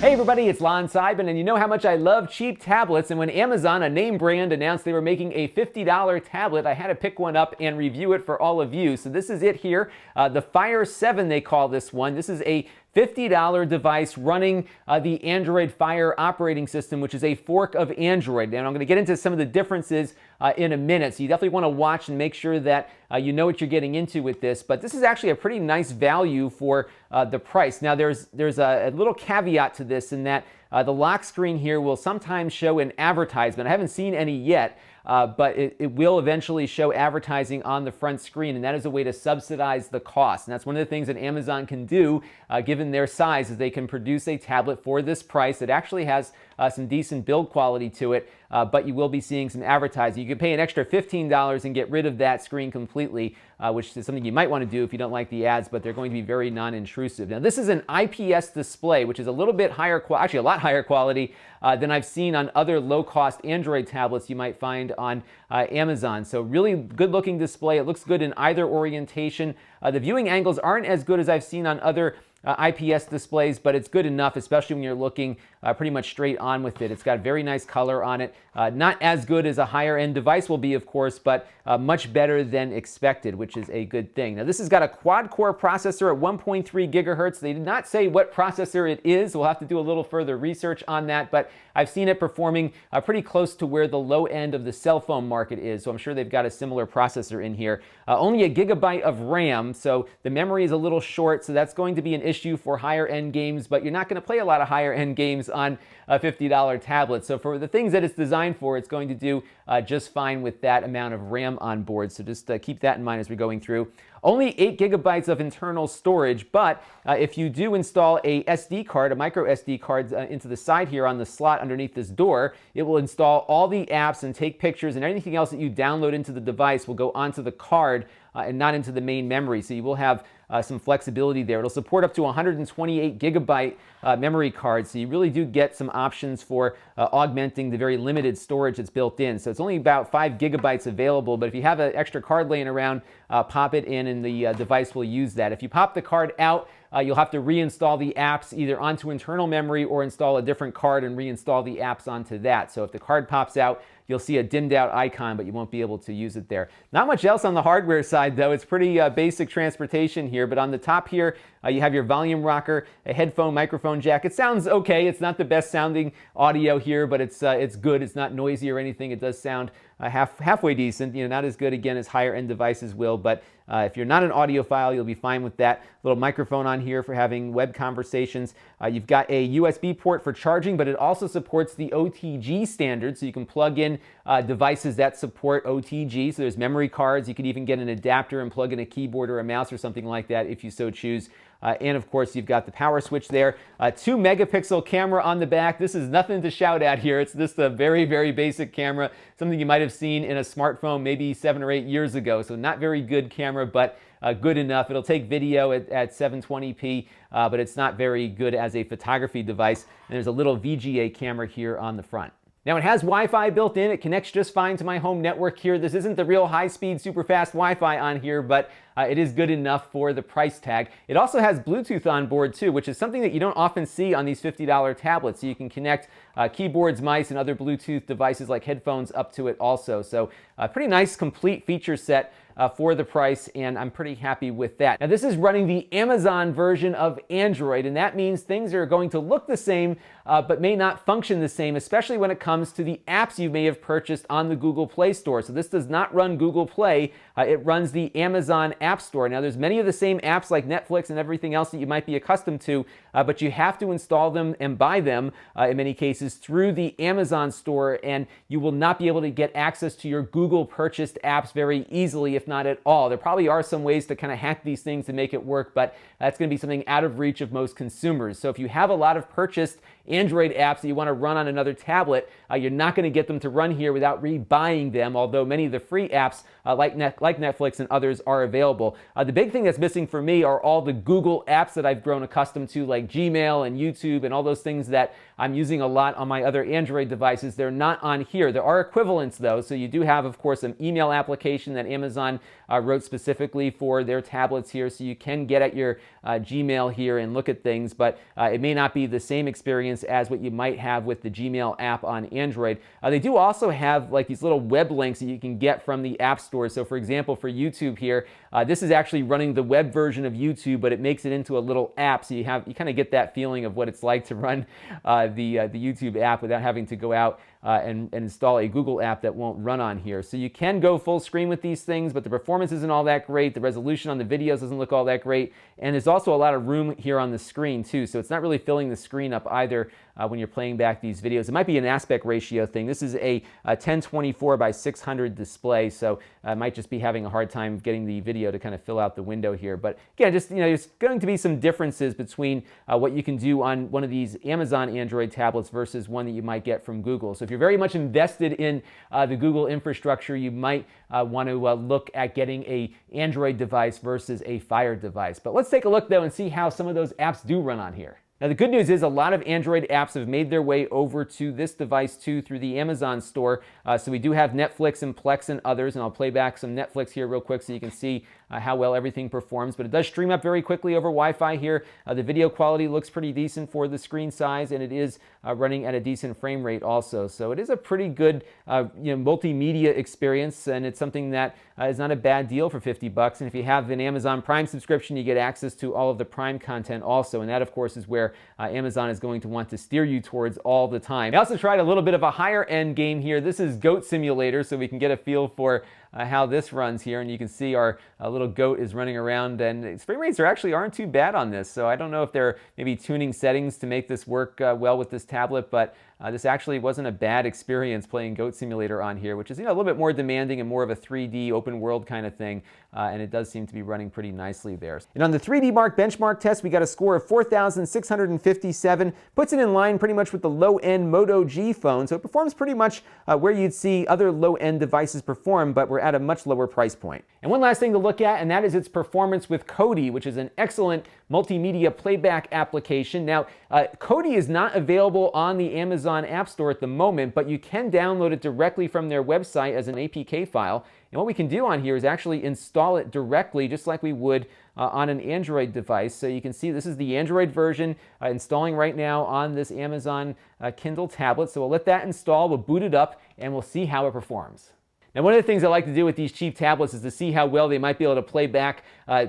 Hey everybody, it's Lon.TV, and you know how much I love cheap tablets, and when Amazon, a name brand, announced they were making a $50 tablet, I had to pick one up and review it for all of you. So this is it here, the Fire 7 they call this one. This is a $50 device running the Android Fire operating system, which is a fork of Android. And I'm going to get into some of the differences in a minute, so you definitely want to watch and make sure that you know what you're getting into with this. But this is actually a pretty nice value for the price. Now there's a little caveat to this in that the lock screen here will sometimes show an advertisement. I haven't seen any yet, but it will eventually show advertising on the front screen, and that is a way to subsidize the cost. And that's one of the things that Amazon can do, given their size, is they can produce a tablet for this price that actually has some decent build quality to it, but you will be seeing some advertising. You can pay an extra $15 and get rid of that screen completely, which is something you might want to do if you don't like the ads, but they're going to be very non-intrusive. Now, this is an IPS display, which is a little bit higher, actually a lot higher quality than I've seen on other low-cost Android tablets you might find on Amazon. So really good-looking display. It looks good in either orientation. The viewing angles aren't as good as I've seen on other IPS displays, but it's good enough, especially when you're looking pretty much straight on with it. It's got very nice color on it. Not as good as a higher end device will be, of course, but much better than expected, which is a good thing. Now, this has got a quad-core processor at 1.3 gigahertz. They did not say what processor it is. We'll have to do a little further research on that, but I've seen it performing pretty close to where the low end of the cell phone market is, so I'm sure they've got a similar processor in here. Only a gigabyte of RAM, so the memory is a little short, so that's going to be an issue for higher end games, but you're not going to play a lot of higher end games on a $50 tablet. So for the things that it's designed for, it's going to do just fine with that amount of RAM on board. So just keep that in mind as we're going through. Only 8 gigabytes of internal storage, but if you do install a SD card, a micro SD card into the side here on the slot underneath this door, it will install all the apps and take pictures, and anything else that you download into the device will go onto the card and not into the main memory. So you will have some flexibility there. It'll support up to 128 gigabyte memory cards, so you really do get some options for augmenting the very limited storage that's built in. So it's only about 5 gigabytes available, but if you have an extra card laying around, pop it in and the device will use that. If you pop the card out, you'll have to reinstall the apps either onto internal memory or install a different card and reinstall the apps onto that. So if the card pops out, you'll see a dimmed out icon, but you won't be able to use it there. Not much else on the hardware side, though. It's pretty basic transportation here, but on the top here, you have your volume rocker, a headphone microphone jack. It sounds okay. It's not the best sounding audio here, but it's good. It's not noisy or anything. It does sound halfway decent. You know, not as good, again, as higher end devices will, but if you're not an audiophile, you'll be fine with that. Little microphone on here for having web conversations. You've got a USB port for charging, but it also supports the OTG standard, so you can plug in devices that support OTG. So there's memory cards. You could even get an adapter and plug in a keyboard or a mouse or something like that if you so choose. And of course, you've got the power switch there. 2 megapixel camera on the back. This is nothing to shout at here. It's just a very, very basic camera, something you might have seen in a smartphone maybe 7 or 8 years ago. So not very good camera, but good enough. It'll take video at 720p, but it's not very good as a photography device. And there's a little VGA camera here on the front. Now, it has Wi-Fi built in. It connects just fine to my home network here. This isn't the real high-speed, super fast Wi-Fi on here, but it is good enough for the price tag. It also has Bluetooth on board too, which is something that you don't often see on these $50 tablets. So you can connect keyboards, mice, and other Bluetooth devices like headphones up to it also. So a pretty nice, complete feature set for the price, and I'm pretty happy with that. Now, this is running the Amazon version of Android, and that means things are going to look the same, but may not function the same, especially when it comes to the apps you may have purchased on the Google Play Store. So this does not run Google Play. It runs the Amazon App Store. Now, there's many of the same apps like Netflix and everything else that you might be accustomed to, but you have to install them and buy them, in many cases, through the Amazon store, and you will not be able to get access to your Google purchased apps very easily, if not at all. There probably are some ways to kind of hack these things to make it work, but that's going to be something out of reach of most consumers. So if you have a lot of purchased Android apps that you want to run on another tablet, you're not going to get them to run here without rebuying them, although many of the free apps like Netflix and others are available. The big thing that's missing for me are all the Google apps that I've grown accustomed to, like Gmail and YouTube and all those things that I'm using a lot on my other Android devices. They're not on here. There are equivalents, though. So you do have, of course, an email application that Amazon wrote specifically for their tablets here, so you can get at your Gmail here and look at things, but it may not be the same experience as what you might have with the Gmail app on Android. They do also have like these little web links that you can get from the App Store. So for example, for YouTube here, this is actually running the web version of YouTube, but it makes it into a little app, so you kind of get that feeling of what it's like to run the YouTube app without having to go out and install a Google app that won't run on here. So you can go full screen with these things, but the performance isn't all that great. The resolution on the videos doesn't look all that great. And there's also a lot of room here on the screen too. So it's not really filling the screen up either when you're playing back these videos. It might be an aspect ratio thing. This is a 1024 by 600 display, so I might just be having a hard time getting the video to kind of fill out the window here. But again, just there's going to be some differences between what you can do on one of these Amazon Android tablets versus one that you might get from Google. So if you're very much invested in the Google infrastructure, you might want to look at getting a Android device versus a Fire device. But let's take a look though and see how some of those apps do run on here. Now the good news is a lot of Android apps have made their way over to this device too through the Amazon store. So we do have Netflix and Plex and others, and I'll play back some Netflix here real quick so you can see how well everything performs. But it does stream up very quickly over Wi-Fi here. The video quality looks pretty decent for the screen size, and it is running at a decent frame rate also. So it is a pretty good multimedia experience, and it's something that is not a bad deal for 50 bucks. And if you have an Amazon Prime subscription, you get access to all of the Prime content also, and that of course is where Amazon is going to want to steer you towards all the time. I also tried a little bit of a higher end game here. This is Goat Simulator, so we can get a feel for how this runs here, and you can see our little goat is running around, and its frame rates aren't too bad on this. So I don't know if they're maybe tuning settings to make this work well with this tablet, but this actually wasn't a bad experience playing Goat Simulator on here, which is a little bit more demanding and more of a 3D open world kind of thing, and it does seem to be running pretty nicely there. And on the 3D Mark benchmark test, we got a score of 4,657, puts it in line pretty much with the low-end Moto G phone, so it performs pretty much where you'd see other low-end devices perform, but we're at a much lower price point. And one last thing to look at, and that is its performance with Kodi, which is an excellent multimedia playback application. Now, Kodi is not available on the Amazon App Store at the moment, but you can download it directly from their website as an APK file. And what we can do on here is actually install it directly, just like we would on an Android device. So you can see this is the Android version installing right now on this Amazon Kindle tablet. So we'll let that install, we'll boot it up, and we'll see how it performs. Now, one of the things I like to do with these cheap tablets is to see how well they might be able to play back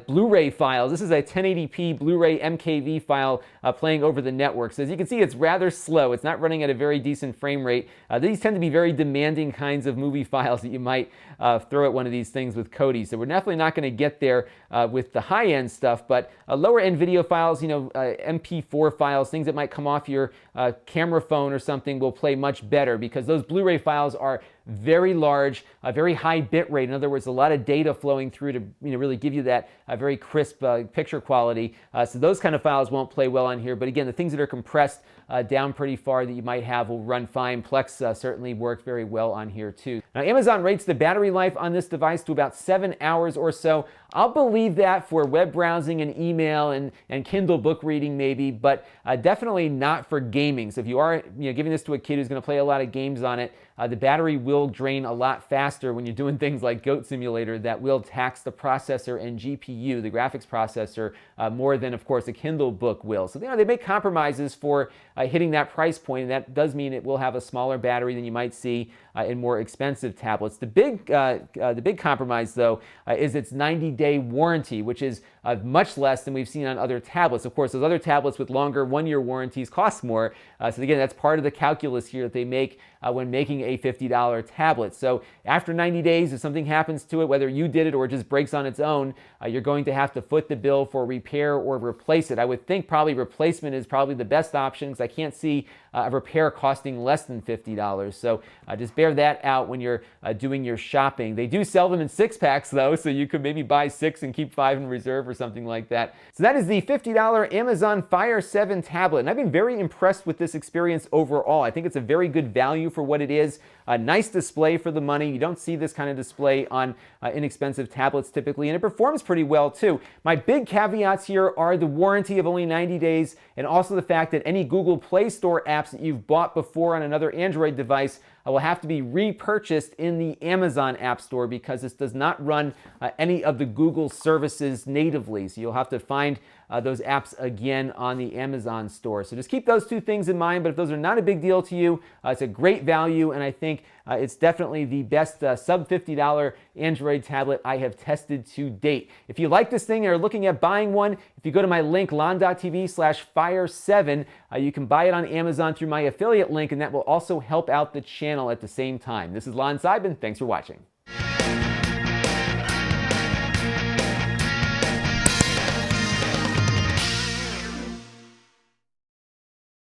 Blu-ray files. This is a 1080p Blu-ray MKV file playing over the network. So as you can see, it's rather slow. It's not running at a very decent frame rate. These tend to be very demanding kinds of movie files that you might throw at one of these things with Kodi. So we're definitely not going to get there with the high-end stuff, but lower-end video files, MP4 files, things that might come off your camera phone or something will play much better because those Blu-ray files are very large, a very high bit rate. In other words, a lot of data flowing through to really give you that very crisp picture quality. So those kind of files won't play well on here. But again, the things that are compressed down pretty far that you might have will run fine. Plex certainly works very well on here too. Now, Amazon rates the battery life on this device to about 7 hours or so. I'll believe that for web browsing and email and Kindle book reading maybe, but definitely not for gaming. So if you are giving this to a kid who's going to play a lot of games on it, the battery will drain a lot faster when you're doing things like Goat Simulator that will tax the processor and GPU, the graphics processor, more than, of course, a Kindle book will. So they make compromises for hitting that price point, and that does mean it will have a smaller battery than you might see in more expensive tablets. The big compromise, though, is its 90-day warranty, which is much less than we've seen on other tablets. Of course, those other tablets with longer one-year warranties cost more. So again, that's part of the calculus here that they make when making a $50 tablet. So after 90 days, if something happens to it, whether you did it or it just breaks on its own, you're going to have to foot the bill for repair or replace it. I would think probably replacement is probably the best option because I can't see a repair costing less than $50. So just bear that out when you're doing your shopping. They do sell them in 6-packs though, so you could maybe buy 6 and keep 5 in reserve or something like that. So that is the $50 Amazon Fire 7 tablet, and I've been very impressed with this experience overall. I think it's a very good value for what it is. A nice display for the money. You don't see this kind of display on inexpensive tablets typically, and it performs pretty well too. My big caveats here are the warranty of only 90 days and also the fact that any Google Play Store apps that you've bought before on another Android device will have to be repurchased in the Amazon App Store because this does not run any of the Google services natively. So you'll have to find those apps again on the Amazon store. So just keep those two things in mind, but if those are not a big deal to you, it's a great value, and I think it's definitely the best sub $50 Android tablet I have tested to date. If you like this thing and are looking at buying one, if you go to my link, Lon.TV/Fire7, you can buy it on Amazon through my affiliate link, and that will also help out the channel at the same time. This is Lon Seidman. Thanks for watching.